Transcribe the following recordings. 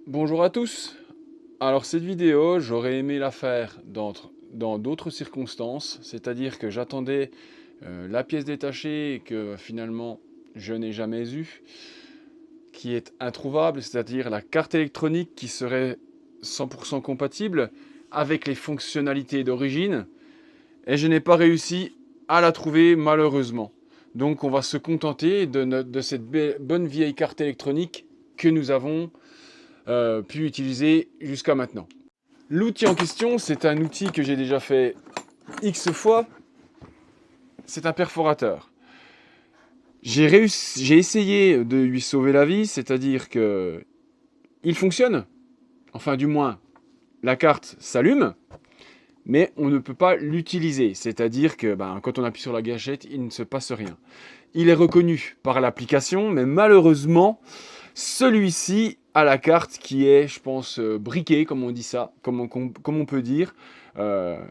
Bonjour à tous. Alors cette vidéo, j'aurais aimé la faire dans d'autres circonstances, c'est-à-dire que j'attendais la pièce détachée que finalement je n'ai jamais eue, qui est introuvable, c'est-à-dire la carte électronique qui serait 100% compatible avec les fonctionnalités d'origine, et je n'ai pas réussi à la trouver malheureusement. Donc on va se contenter de cette bonne vieille carte électronique que nous avons pu utiliser jusqu'à maintenant. L'outil en question, c'est un outil que j'ai déjà fait X fois. C'est un perforateur. J'ai essayé de lui sauver la vie, c'est-à-dire que il fonctionne. Enfin, du moins, la carte s'allume, mais on ne peut pas l'utiliser. C'est-à-dire que quand on appuie sur la gâchette, il ne se passe rien. Il est reconnu par l'application, mais malheureusement, celui-ci a la carte qui est, je pense, briquée, comme on dit ça, comme on peut dire. Euh,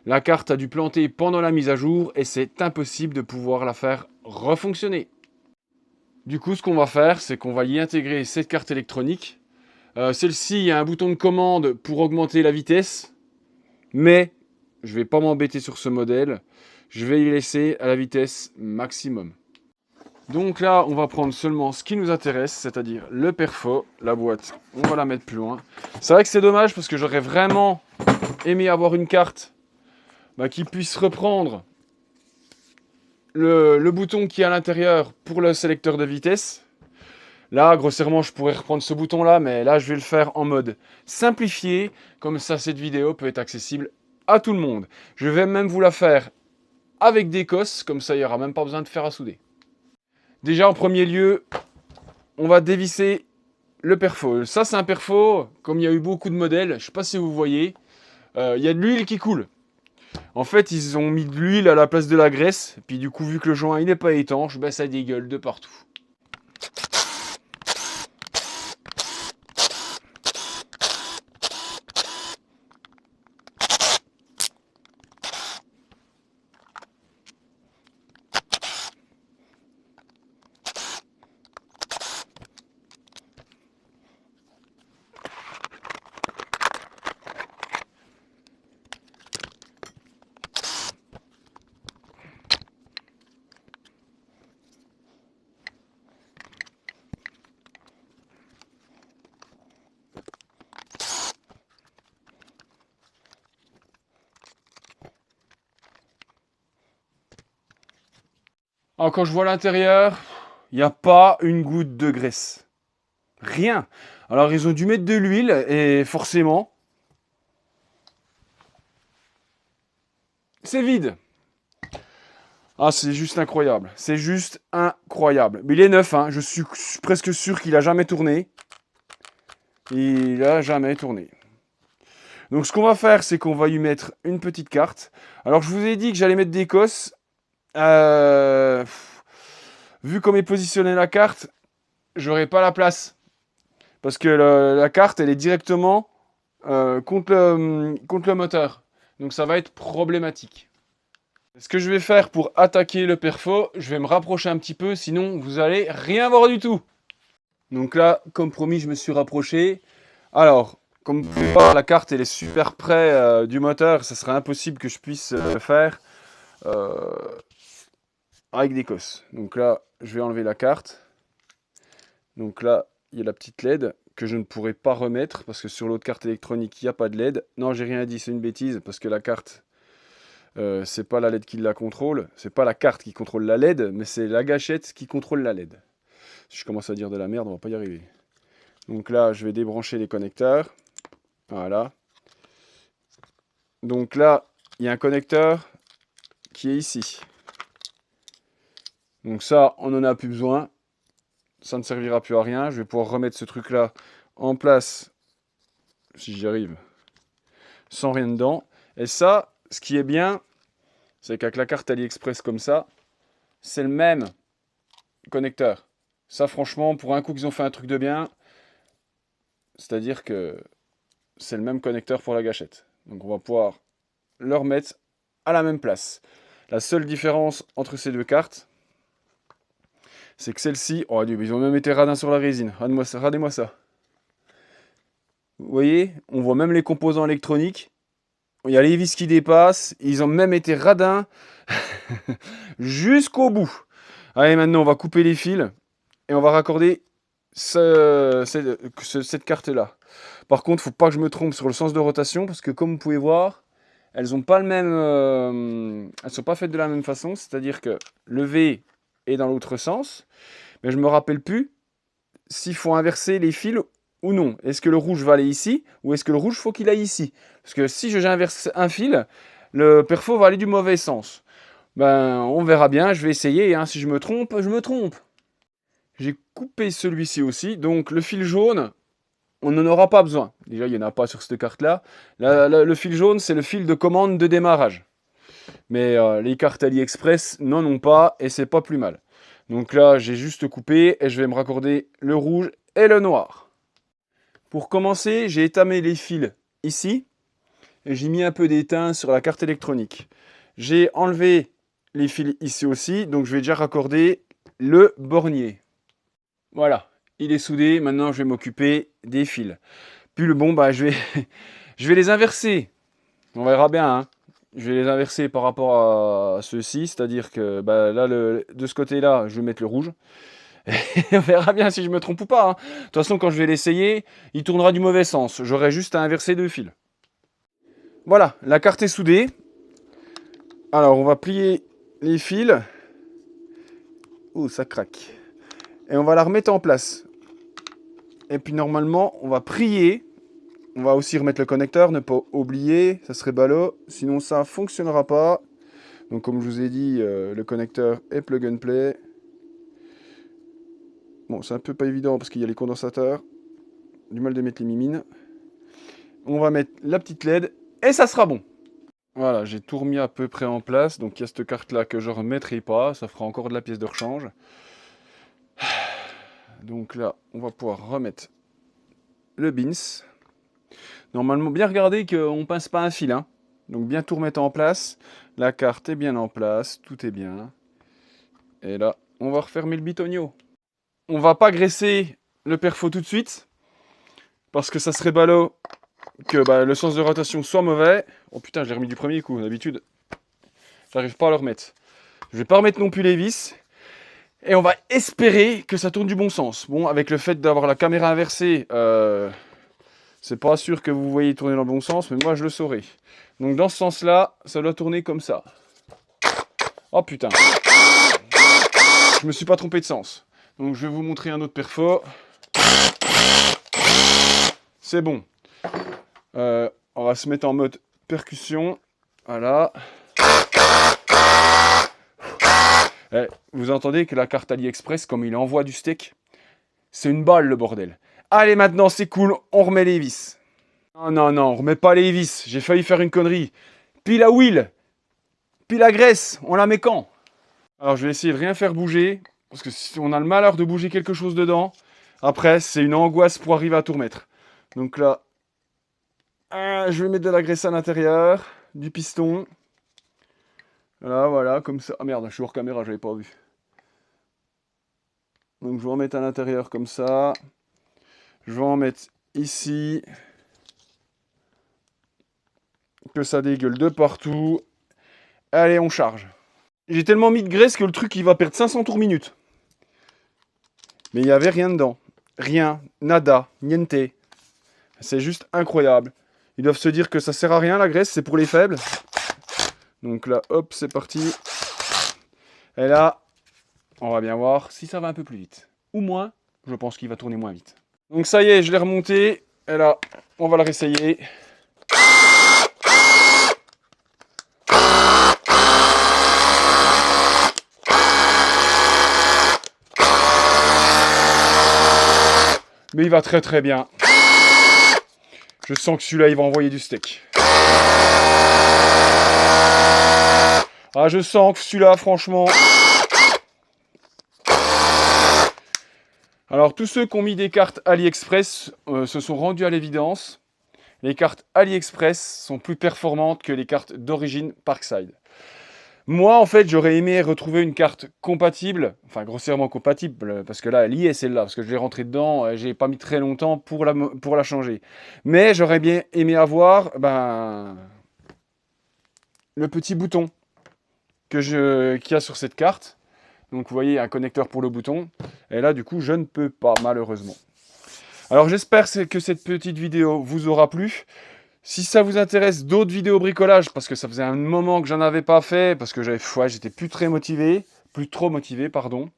la carte a dû planter pendant la mise à jour et c'est impossible de pouvoir la faire refonctionner. Du coup, ce qu'on va faire, c'est qu'on va y intégrer cette carte électronique. Celle-ci, il y a un bouton de commande pour augmenter la vitesse, mais je ne vais pas m'embêter sur ce modèle. Je vais y laisser à la vitesse maximum. Donc là, on va prendre seulement ce qui nous intéresse, c'est-à-dire le perfo, la boîte. On va la mettre plus loin. C'est vrai que c'est dommage parce que j'aurais vraiment aimé avoir une carte qui puisse reprendre le bouton qui est à l'intérieur pour le sélecteur de vitesse. Là, grossièrement, je pourrais reprendre ce bouton-là, mais là, je vais le faire en mode simplifié. Comme ça, cette vidéo peut être accessible à tout le monde. Je vais même vous la faire avec des cosses, comme ça, il n'y aura même pas besoin de fer à souder. Déjà, en premier lieu, on va dévisser le perfo. Ça, c'est un perfo, comme il y a eu beaucoup de modèles, je ne sais pas si vous voyez, il y a de l'huile qui coule. En fait, ils ont mis de l'huile à la place de la graisse, puis du coup, vu que le joint il n'est pas étanche, ça dégueule de partout. Alors, quand je vois l'intérieur, il n'y a pas une goutte de graisse. Rien. Alors, ils ont dû mettre de l'huile, et forcément, c'est vide. Ah, c'est juste incroyable. C'est juste incroyable. Mais il est neuf, hein. Je suis presque sûr qu'il a jamais tourné. Il a jamais tourné. Donc ce qu'on va faire, c'est qu'on va lui mettre une petite carte. Alors je vous ai dit que j'allais mettre des cosses. Euh, Vu comme est positionnée la carte, j'aurai pas la place. Parce que la carte, elle est directement contre le moteur. Donc ça va être problématique. Ce que je vais faire pour attaquer le perfo, je vais me rapprocher un petit peu, sinon vous allez rien voir du tout. Donc là, comme promis, je me suis rapproché. Alors, comme vous pouvez voir, la carte elle est super près du moteur, ça serait impossible que je puisse le faire euh, avec des cosses. Donc là, je vais enlever la carte. Donc là, il y a la petite LED que je ne pourrai pas remettre parce que sur l'autre carte électronique, il n'y a pas de LED. Non, j'ai rien dit, c'est une bêtise parce que la carte, c'est pas la LED qui la contrôle, c'est pas la carte qui contrôle la LED, mais c'est la gâchette qui contrôle la LED. Si je commence à dire de la merde, on va pas y arriver. Donc là, je vais débrancher les connecteurs. Voilà. Donc là, il y a un connecteur qui est ici. Donc ça, on n'en a plus besoin. Ça ne servira plus à rien. Je vais pouvoir remettre ce truc-là en place, si j'y arrive, sans rien dedans. Et ça, ce qui est bien, c'est qu'avec la carte AliExpress comme ça, c'est le même connecteur. Ça, franchement, pour un coup qu'ils ont fait un truc de bien, c'est-à-dire que c'est le même connecteur pour la gâchette. Donc on va pouvoir le remettre à la même place. La seule différence entre ces deux cartes, c'est que celle-ci, oh Dieu, ils ont même été radins sur la résine. Regardez-moi ça. Vous voyez, on voit même les composants électroniques. Il y a les vis qui dépassent. Ils ont même été radins jusqu'au bout. Allez, maintenant, on va couper les fils et on va raccorder cette carte-là. Par contre, il ne faut pas que je me trompe sur le sens de rotation parce que comme vous pouvez voir, elles ont pas le même, elles sont pas faites de la même façon. C'est-à-dire que le V est dans l'autre sens, mais je me rappelle plus s'il faut inverser les fils ou non. Est-ce que le rouge va aller ici ou est-ce que le rouge faut qu'il aille ici? Parce que si j'inverse un fil, le perfo va aller du mauvais sens. Ben, on verra bien, je vais essayer, hein. Si je me trompe, je me trompe. J'ai coupé celui-ci aussi, donc le fil jaune, on n'en aura pas besoin. Déjà, il n'y en a pas sur cette carte-là. Le fil jaune, c'est le fil de commande de démarrage. Mais les cartes AliExpress n'en ont pas, et c'est pas plus mal. Donc là, j'ai juste coupé, et je vais me raccorder le rouge et le noir. Pour commencer, j'ai étamé les fils ici, et j'ai mis un peu d'étain sur la carte électronique. J'ai enlevé les fils ici aussi, donc je vais déjà raccorder le bornier. Voilà, il est soudé, maintenant je vais m'occuper des fils. Puis le bon, bah, je vais les inverser. On verra bien, hein. Je vais les inverser par rapport à ceux-ci, c'est-à-dire que bah, là, de ce côté-là, je vais mettre le rouge. Et on verra bien si je me trompe ou pas, hein. De toute façon, quand je vais l'essayer, il tournera du mauvais sens. J'aurai juste à inverser deux fils. Voilà, la carte est soudée. Alors, on va plier les fils. Ouh, ça craque. Et on va la remettre en place. Et puis normalement, on va prier. On va aussi remettre le connecteur, ne pas oublier, ça serait ballot. Sinon, ça ne fonctionnera pas. Donc, comme je vous ai dit, le connecteur est plug and play. Bon, c'est un peu pas évident parce qu'il y a les condensateurs. Du mal de mettre les mimines. On va mettre la petite LED et ça sera bon. Voilà, j'ai tout remis à peu près en place. Donc, il y a cette carte-là que je ne remettrai pas. Ça fera encore de la pièce de rechange. Donc là, on va pouvoir remettre le bins. Normalement, bien regarder qu'on ne pince pas un fil, hein. Donc bien tout remettre en place. La carte est bien en place, tout est bien. Et là, on va refermer le bitonio. On va pas graisser le perfo tout de suite. Parce que ça serait ballot que le sens de rotation soit mauvais. Oh putain, je l'ai remis du premier coup, d'habitude. J'arrive pas à le remettre. Je vais pas remettre non plus les vis. Et on va espérer que ça tourne du bon sens. Bon, avec le fait d'avoir la caméra inversée, c'est pas sûr que vous voyez tourner dans le bon sens, mais moi je le saurai. Donc dans ce sens-là, ça doit tourner comme ça. Oh putain. Je me suis pas trompé de sens. Donc je vais vous montrer un autre perfo. C'est bon. On va se mettre en mode percussion. Voilà. Vous entendez que la carte AliExpress, comme il envoie du steak, c'est une balle le bordel. Allez, maintenant c'est cool, on remet les vis. Non, non, non, on remet pas les vis. J'ai failli faire une connerie. Pile à huile. Pile à graisse. On la met quand? Alors, je vais essayer de rien faire bouger. Parce que si on a le malheur de bouger quelque chose dedans, après, c'est une angoisse pour arriver à tout remettre. Donc là, je vais mettre de la graisse à l'intérieur. Du piston. Là, voilà, comme ça. Ah merde, je suis hors caméra, j'avais pas vu. Donc, je vais en mettre à l'intérieur comme ça. Je vais en mettre ici. Que ça dégueule de partout. Allez, on charge. J'ai tellement mis de graisse que le truc il va perdre 500 tours minute. Mais il n'y avait rien dedans. Rien, nada, niente. C'est juste incroyable. Ils doivent se dire que ça sert à rien la graisse, c'est pour les faibles. Donc là, hop, c'est parti. Et là, on va bien voir si ça va un peu plus vite. Ou moins, je pense qu'il va tourner moins vite. Donc ça y est, je l'ai remonté. Et là, on va le réessayer. Mais il va très très bien. Je sens que celui-là, il va envoyer du steak. Ah, je sens que celui-là, franchement... Alors, tous ceux qui ont mis des cartes AliExpress se sont rendus à l'évidence. Les cartes AliExpress sont plus performantes que les cartes d'origine Parkside. Moi, en fait, j'aurais aimé retrouver une carte compatible, enfin grossièrement compatible, parce que là, elle y est celle-là, parce que je l'ai rentrée dedans, j'ai pas mis très longtemps pour la changer. Mais j'aurais bien aimé avoir le petit bouton qu'il y a sur cette carte. Donc vous voyez, un connecteur pour le bouton. Et là, du coup, je ne peux pas, malheureusement. Alors j'espère que cette petite vidéo vous aura plu. Si ça vous intéresse d'autres vidéos bricolage, parce que ça faisait un moment que j'en avais pas fait, parce que j'étais plus trop motivé, pardon.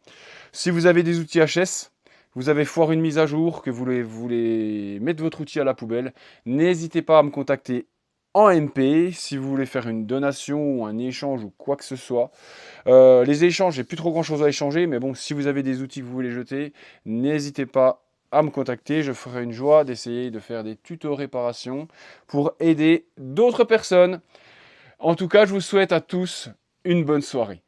Si vous avez des outils HS, vous avez foire une mise à jour, que vous voulez mettre votre outil à la poubelle, n'hésitez pas à me contacter en MP si vous voulez faire une donation ou un échange ou quoi que ce soit. Les échanges, j'ai plus trop grand chose à échanger, mais bon, si vous avez des outils que vous voulez jeter, n'hésitez pas à me contacter. Je ferai une joie d'essayer de faire des tutos réparation pour aider d'autres personnes. En tout cas, je vous souhaite à tous une bonne soirée.